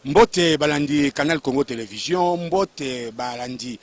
Mbote balandi Canal Congo Télévision, mbote balandi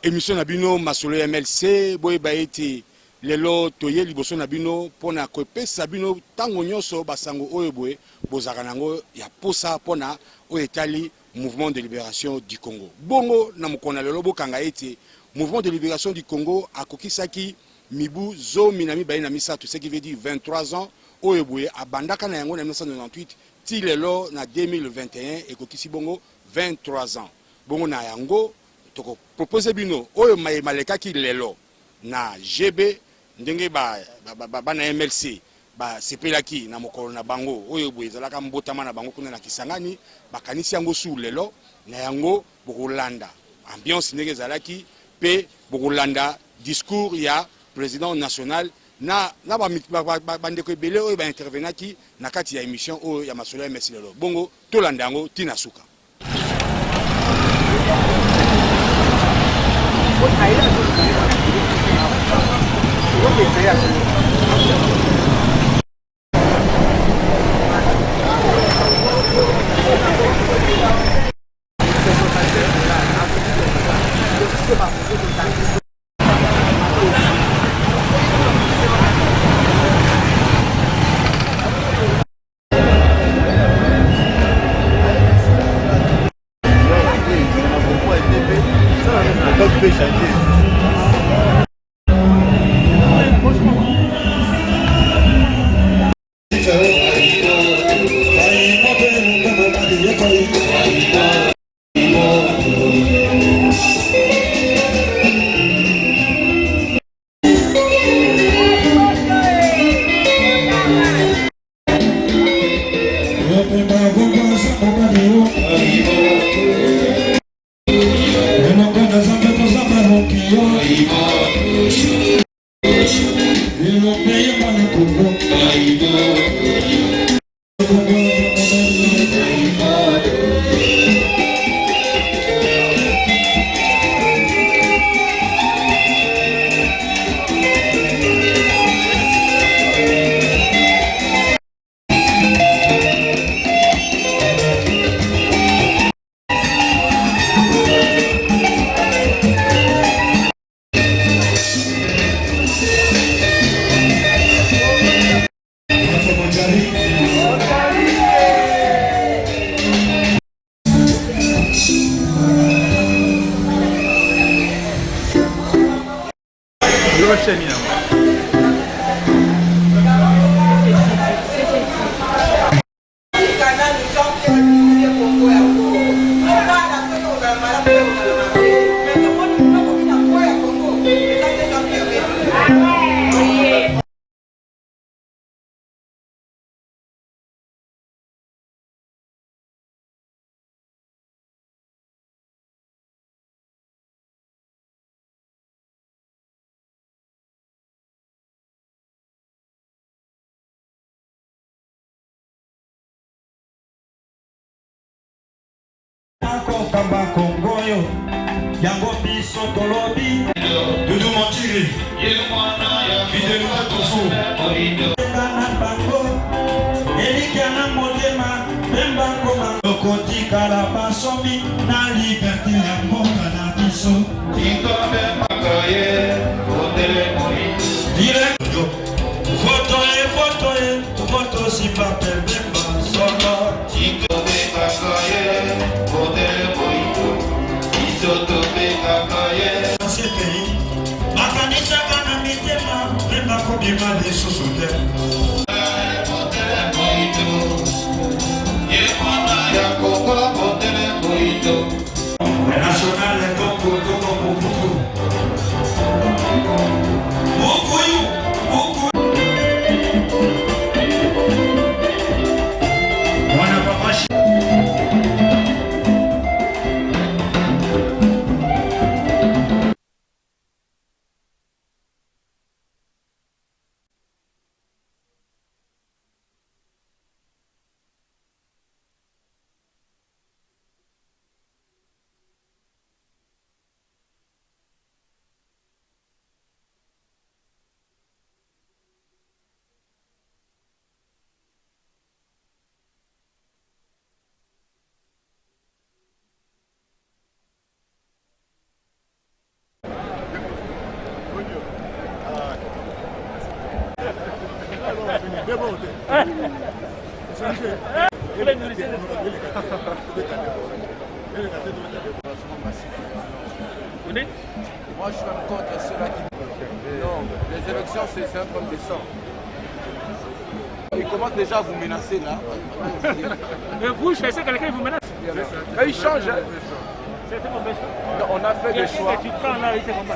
émission Nabino Masolo MLC, boy baeti lelo toye liboso Nabino pona kopesa bino tango nyonso basango oyo boye bozaka nango ya posa pona oyo etali mouvement de libération du Congo. Bongo na mokona lelo bokanga eti mouvement de libération du Congo akokisaki mibu zomi na mibale na misato, ce qui veut dire 23 ans oyo boye abandaka na yango na 1998 ti lelo na 2021 ekokisi bongo 23 ans. Bongo na yango toko propose bino oyo malekaki lelo na GB ndenge na MLC ba sepelaki na mokolo na bango oyo boye ezalaka mbotama na bango kuna na Kisangani bakanisi yango su lelo na yango bokolanda ambiance ndenge ezalaki pe bokolanda discours ya président national na bandeko ebele oyo baintervenaki na kati ya émission oyo ya Masolo ya MLC lelo. Bongo tolanda yango tina suka. Kamba Kongoyo yango biso tolobi Dudu Montiri Fidel Matoso Kana bango Elika na modema Bemba koma Lokotika la basomi Na liberté ya mboka na biso Tiko bemba kaye Otele mori Direct Foto si papel bemba Solo Tiko bemba kaye Otele mori Isoto bemba kaye Sekei Makanisa kana mitema Bemba kobima leso sote Otele mori Yemana ya koko Otele mori National et Congo, beaucoup. On n'a pas marché. Moi, je suis contre ceux-là qui... Non, les élections, c'est un problème de sang. Ils commencent déjà à vous menacer, là. Mais vous, je sais quelqu'un vous menace. Mais ils changent. Hein. Non, on a fait des choix. Tu prends là, il te combat.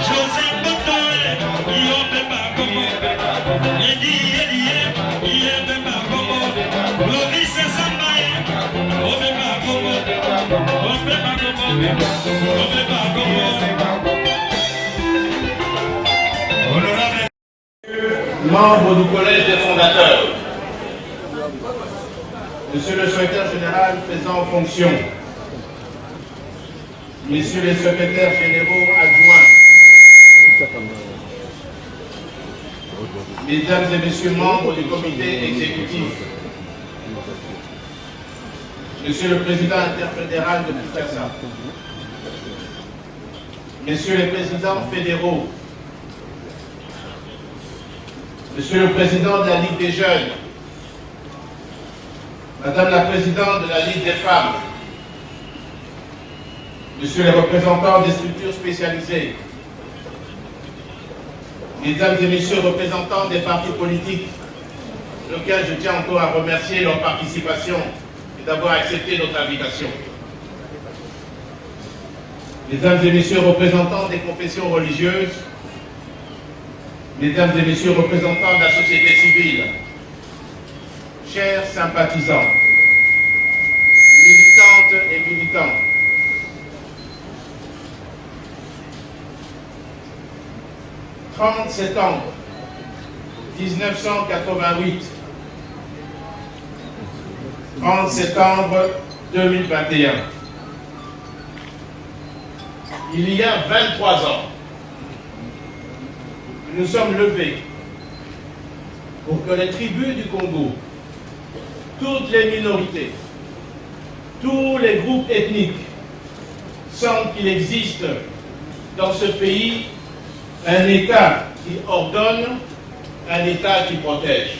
José Membre du collège des fondateurs, Monsieur le secrétaire général faisant fonction, Messieurs les secrétaires généraux adjoints, Mesdames et Messieurs membres du comité exécutif, Monsieur le Président interfédéral de Kinshasa, Messieurs les présidents fédéraux, Monsieur le Président de la Ligue des jeunes, Madame la Présidente de la Ligue des femmes, Monsieur les représentants des structures spécialisées, Mesdames et Messieurs les représentants des partis politiques, auxquels je tiens encore à remercier leur participation et d'avoir accepté notre invitation. Mesdames et Messieurs les représentants des confessions religieuses, Mesdames et Messieurs les représentants de la société civile, chers sympathisants, militantes et militants, « 30 septembre 1988, 30 septembre 2021. Il y a 23 ans, nous sommes levés pour que les tribus du Congo, toutes les minorités, tous les groupes ethniques, sentent qu'il existe dans ce pays un État qui ordonne, un État qui protège.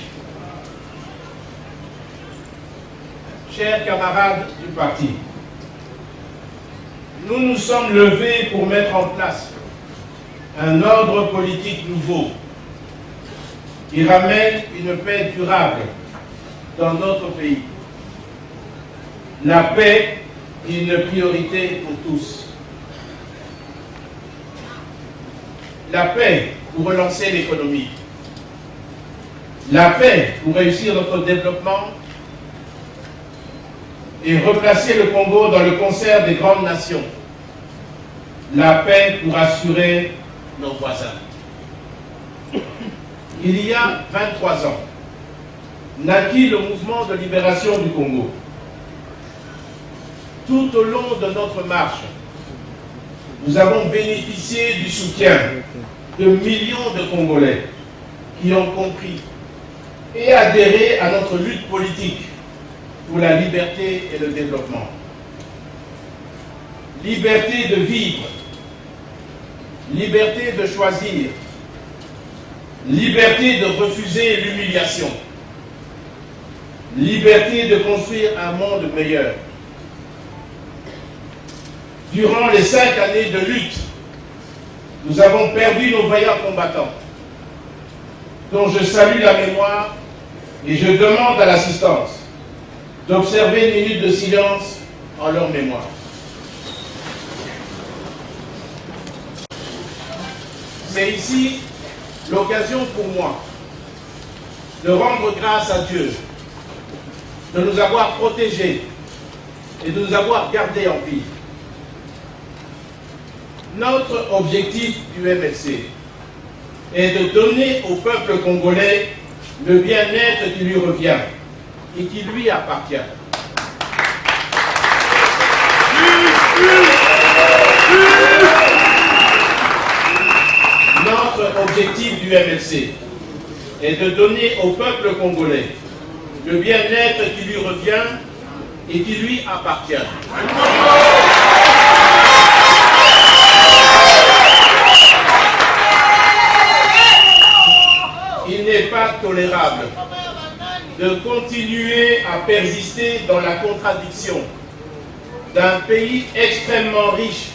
Chers camarades du parti, nous nous sommes levés pour mettre en place un ordre politique nouveau qui ramène une paix durable dans notre pays. La paix est une priorité pour tous. La paix pour relancer l'économie. La paix pour réussir notre développement et replacer le Congo dans le concert des grandes nations. La paix pour assurer nos voisins. Il y a 23 ans, naquit le mouvement de libération du Congo. Tout au long de notre marche, nous avons bénéficié du soutien de millions de Congolais qui ont compris et adhéré à notre lutte politique pour la liberté et le développement. Liberté de vivre, liberté de choisir, liberté de refuser l'humiliation, liberté de construire un monde meilleur. Durant les 5 années de lutte, nous avons perdu nos vaillants combattants, dont je salue la mémoire et je demande à l'assistance d'observer une minute de silence en leur mémoire. C'est ici l'occasion pour moi de rendre grâce à Dieu de nous avoir protégés et de nous avoir gardés en vie. Notre objectif du MLC est de donner au peuple congolais le bien-être qui lui revient et qui lui appartient. Notre objectif du MLC est de donner au peuple congolais le bien-être qui lui revient et qui lui appartient. Il n'est pas tolérable de continuer à persister dans la contradiction d'un pays extrêmement riche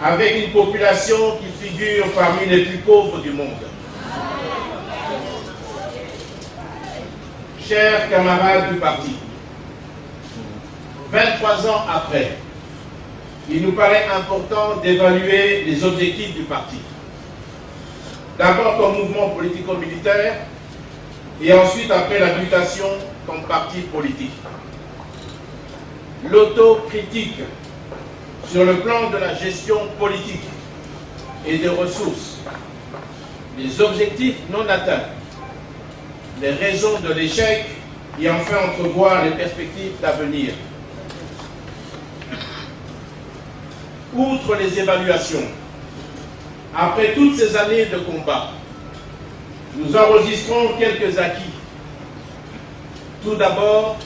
avec une population qui figure parmi les plus pauvres du monde. Chers camarades du parti, 23 ans après, il nous paraît important d'évaluer les objectifs du parti. D'abord comme mouvement politico-militaire et ensuite après la mutation comme parti politique. L'autocritique sur le plan de la gestion politique et des ressources, les objectifs non atteints, les raisons de l'échec et enfin entrevoir les perspectives d'avenir. Outre les évaluations, après toutes ces années de combat, nous enregistrons quelques acquis. Tout d'abord,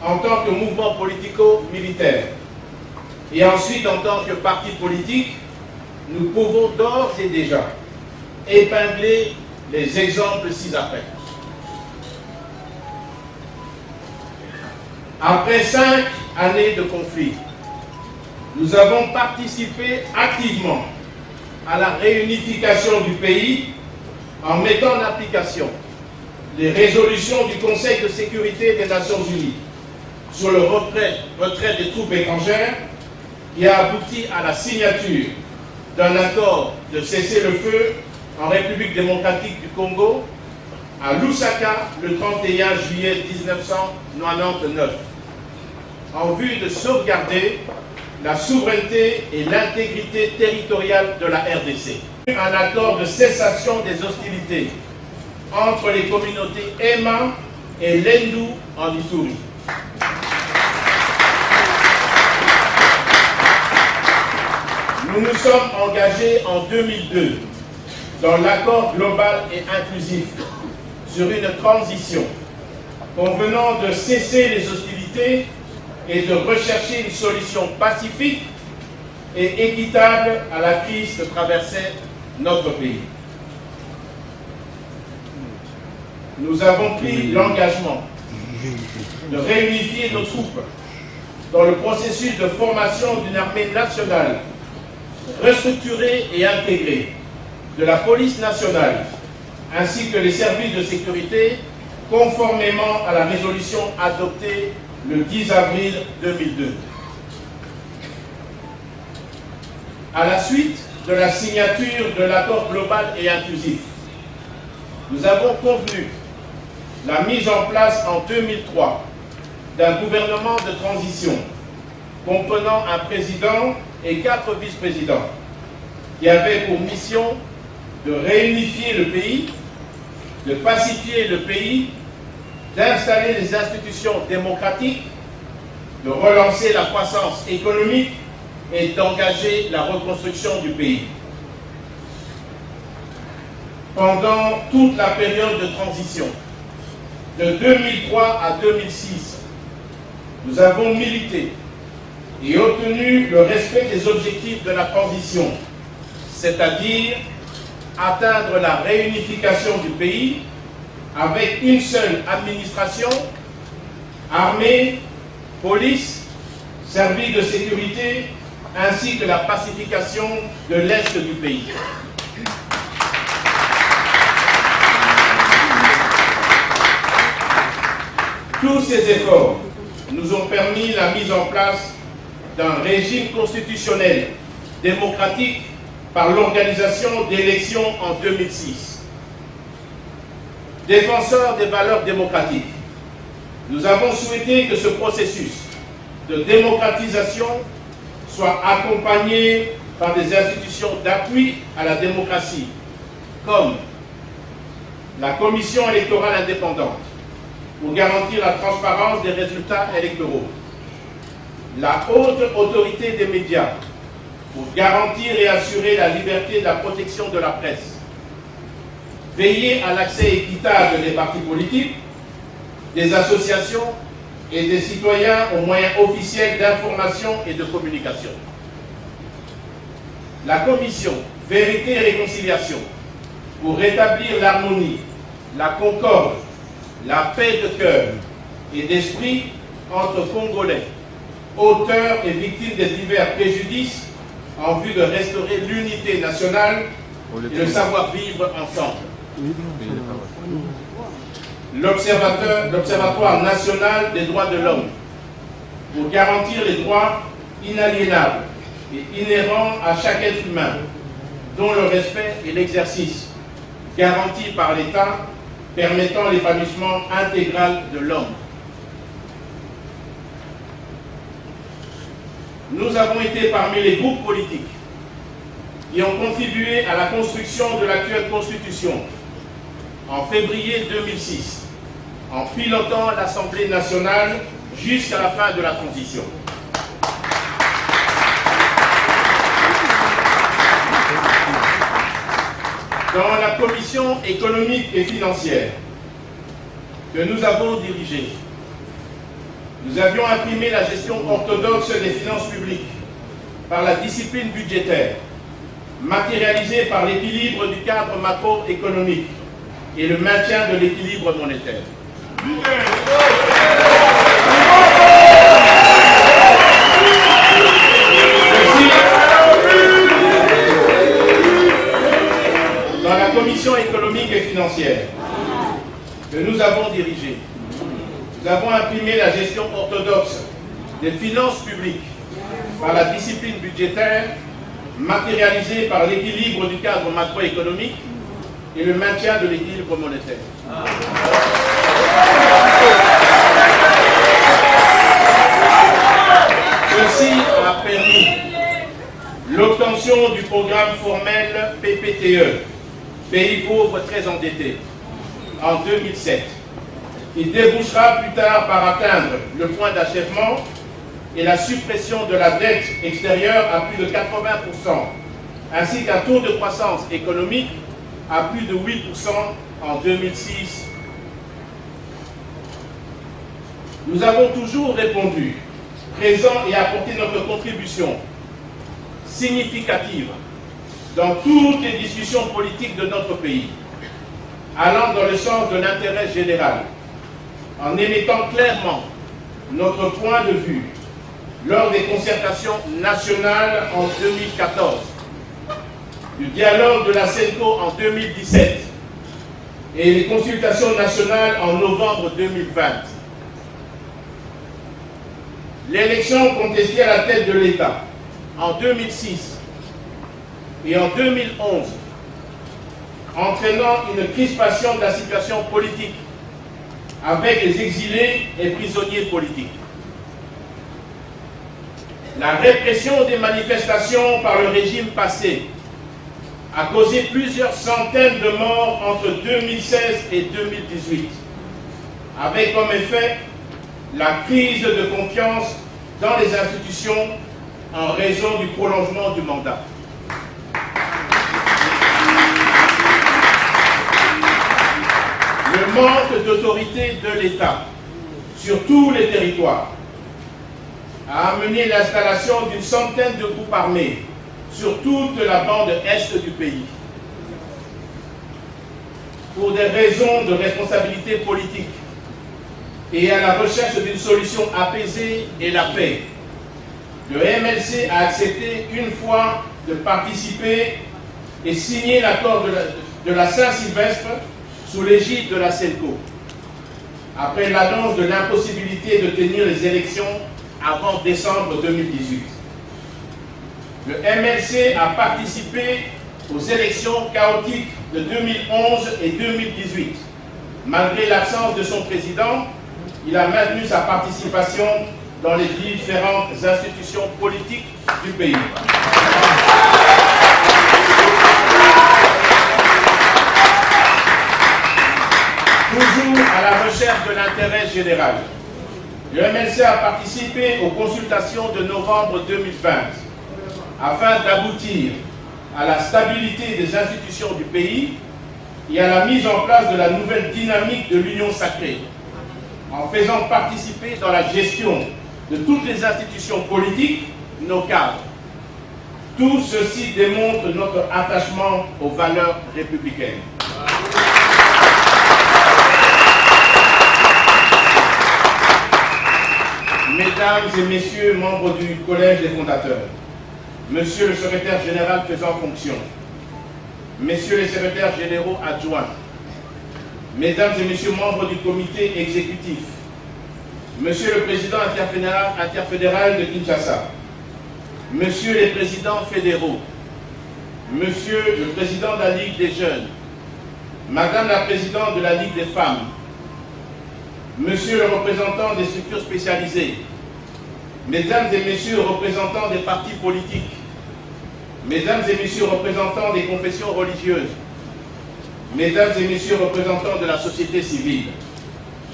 en tant que mouvement politico-militaire, et ensuite en tant que parti politique, nous pouvons d'ores et déjà épingler les exemples ci-après. Après 5 années de conflit, nous avons participé activement à la réunification du pays en mettant en application les résolutions du Conseil de sécurité des Nations Unies sur le retrait des troupes étrangères qui a abouti à la signature d'un accord de cessez-le-feu en République démocratique du Congo à Lusaka le 31 juillet 1999 en vue de sauvegarder la souveraineté et l'intégrité territoriale de la RDC. Un accord de cessation des hostilités entre les communautés Emma et Lendu en Ituri. Nous nous sommes engagés en 2002 dans l'accord global et inclusif sur une transition convenant de cesser les hostilités et de rechercher une solution pacifique et équitable à la crise que traversait notre pays. Nous avons pris l'engagement de réunifier nos troupes dans le processus de formation d'une armée nationale restructurée et intégrée, de la police nationale, ainsi que les services de sécurité, conformément à la résolution adoptée le 10 avril 2002. À la suite de la signature de l'accord global et inclusif, nous avons convenu la mise en place en 2003 d'un gouvernement de transition comprenant un président et 4 vice-présidents qui avait pour mission de réunifier le pays, de pacifier le pays, d'installer les institutions démocratiques, de relancer la croissance économique et d'engager la reconstruction du pays. Pendant toute la période de transition, de 2003 à 2006, nous avons milité et obtenu le respect des objectifs de la transition, c'est-à-dire atteindre la réunification du pays avec une seule administration, armée, police, services de sécurité, ainsi que la pacification de l'Est du pays. Tous ces efforts nous ont permis la mise en place d'un régime constitutionnel démocratique par l'organisation d'élections en 2006. Défenseurs des valeurs démocratiques, nous avons souhaité que ce processus de démocratisation soit accompagné par des institutions d'appui à la démocratie, comme la Commission électorale indépendante, pour garantir la transparence des résultats électoraux, la haute autorité des médias, pour garantir et assurer la liberté et la protection de la presse, veiller à l'accès équitable des partis politiques, des associations et des citoyens aux moyens officiels d'information et de communication. La commission Vérité et Réconciliation, pour rétablir l'harmonie, la concorde, la paix de cœur et d'esprit entre Congolais, auteurs et victimes des divers préjudices, en vue de restaurer l'unité nationale et le savoir-vivre ensemble. L'Observatoire national des droits de l'homme, pour garantir les droits inaliénables et inhérents à chaque être humain, dont le respect et l'exercice, garantis par l'État, permettant l'épanouissement intégral de l'homme. nous avons été parmi les groupes politiques qui ont contribué à la construction de l'actuelle Constitution en février 2006, en pilotant l'Assemblée nationale jusqu'à la fin de la transition. Dans la commission économique et financière que nous avons dirigée, nous avions imprimé la gestion orthodoxe des finances publiques par la discipline budgétaire, matérialisée par l'équilibre du cadre macroéconomique et le maintien de l'équilibre monétaire. Dans la commission économique et financière que nous avons dirigée, nous avons imprimé la gestion orthodoxe des finances publiques par la discipline budgétaire, matérialisée par l'équilibre du cadre macroéconomique et le maintien de l'équilibre monétaire. Ceci a permis l'obtention du programme formel PPTE, Pays pauvres très endettés, en 2007, qui débouchera plus tard par atteindre le point d'achèvement et la suppression de la dette extérieure à plus de 80%, ainsi qu'un taux de croissance économique à plus de 8% en 2006. Nous avons toujours répondu, présents et apporté notre contribution significative dans toutes les discussions politiques de notre pays, allant dans le sens de l'intérêt général, en émettant clairement notre point de vue lors des concertations nationales en 2014, du dialogue de la CENCO en 2017 et les consultations nationales en novembre 2020. L'élection contestée à la tête de l'État en 2006 et en 2011, entraînant une crispation de la situation politique avec les exilés et prisonniers politiques. La répression des manifestations par le régime passé a causé plusieurs centaines de morts entre 2016 et 2018, avec comme effet la crise de confiance dans les institutions en raison du prolongement du mandat. Le manque d'autorité de l'État sur tous les territoires a amené l'installation d'une centaine de groupes armés sur toute la bande est du pays. Pour des raisons de responsabilité politique et à la recherche d'une solution apaisée et la paix, le MLC a accepté une fois de participer et signer l'accord de la Saint-Sylvestre sous l'égide de la CENCO, après l'annonce de l'impossibilité de tenir les élections avant décembre 2018. Le MLC a participé aux élections chaotiques de 2011 et 2018. Malgré l'absence de son président, il a maintenu sa participation dans les différentes institutions politiques du pays. Toujours à la recherche de l'intérêt général, le MLC a participé aux consultations de novembre 2020 afin d'aboutir à la stabilité des institutions du pays et à la mise en place de la nouvelle dynamique de l'Union sacrée, en faisant participer dans la gestion de toutes les institutions politiques nos cadres. Tout ceci démontre notre attachement aux valeurs républicaines. Mesdames et messieurs membres du Collège des fondateurs, monsieur le secrétaire général faisant fonction, messieurs les secrétaires généraux adjoints, mesdames et messieurs membres du comité exécutif, monsieur le président interfédéral de Kinshasa, monsieur les présidents fédéraux, monsieur le président de la Ligue des jeunes, madame la présidente de la Ligue des femmes, monsieur le représentant des structures spécialisées, Mesdames et messieurs représentants des partis politiques, mesdames et messieurs représentants des confessions religieuses, mesdames et messieurs représentants de la société civile,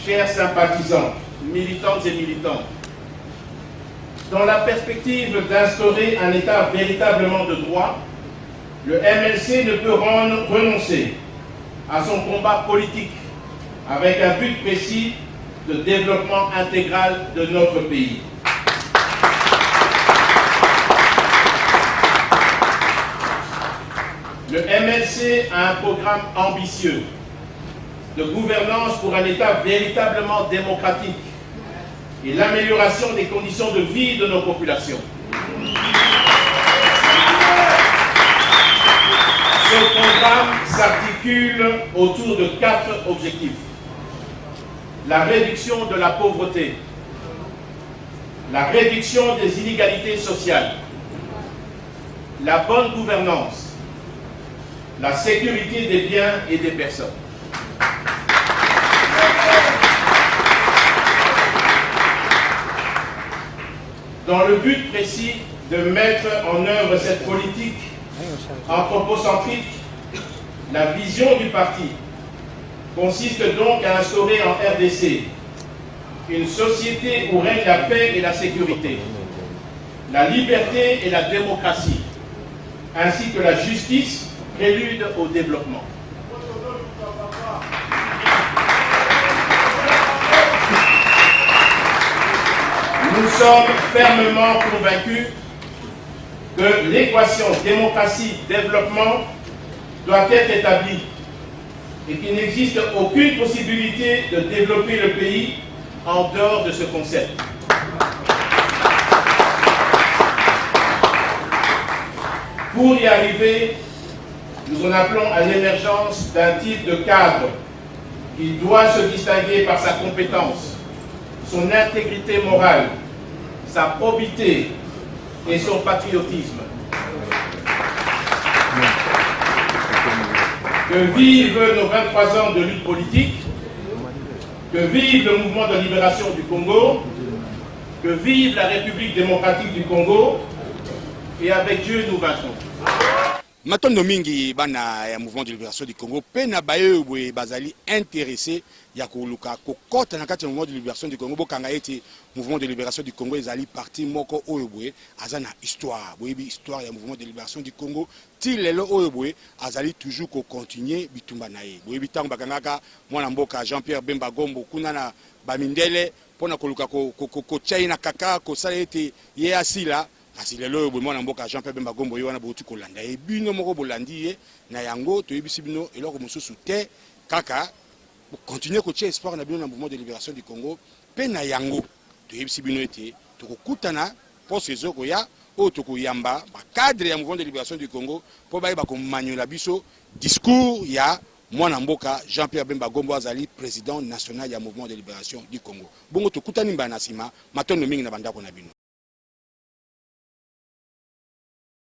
chers sympathisants, militantes et militants, dans la perspective d'instaurer un État véritablement de droit, le MLC ne peut renoncer à son combat politique avec un but précis de développement intégral de notre pays. Le MLC a un programme ambitieux de gouvernance pour un État véritablement démocratique et l'amélioration des conditions de vie de nos populations. Ce programme s'articule autour de 4 objectifs. La réduction de la pauvreté, la réduction des inégalités sociales, la bonne gouvernance, la sécurité des biens et des personnes. Dans le but précis de mettre en œuvre cette politique anthropocentrique, la vision du parti consiste donc à instaurer en RDC une société où règne la paix et la sécurité, la liberté et la démocratie, ainsi que la justice, prélude au développement. Nous sommes fermement convaincus que l'équation démocratie-développement doit être établie et qu'il n'existe aucune possibilité de développer le pays en dehors de ce concept. Pour y arriver, nous en appelons à l'émergence d'un type de cadre qui doit se distinguer par sa compétence, son intégrité morale, sa probité et son patriotisme. Que vivent nos 23 ans de lutte politique, que vive le mouvement de libération du Congo, que vive la République démocratique du Congo, et avec Dieu nous vaincrons. Matondo mingi bana ya mouvement de libération du Congo pena baye boye bazali intéressé ya koluka kokota na kati ya mouvement de libération du Congo bokanga eti mouvement de libération du Congo ezali parti moko oyo boye azana histoire boye bi histoire ya mouvement de libération du Congo ti lelo oyo boye azali toujours ko continuer bitumba na ye boye bitango bakangaka mwana mboka Jean-Pierre Bemba Gombo kuna na bamindele pona koluka ko China kaka ko sala eti ye asila kasi lelo boye mwana mboka Jean-Pierre Bemba Gombo yo wana botu kolanda e bino moko bolandi ye na yango toyebisi bino eloko mosusu te kaka continuer ko tia espoir na bino na mouvement de libération du Congo pe na yango toyebisi bino ete tokokutana poste ezoko ya o tokoyamba ba cadre ya mouvement de libération du Congo po baye ba ko manyola biso discours ya mwana mboka Jean-Pierre Bemba Gombo azali président national ya mouvement de libération du Congo bongo tokutani mbana sima matondo mingi na bandako na bino.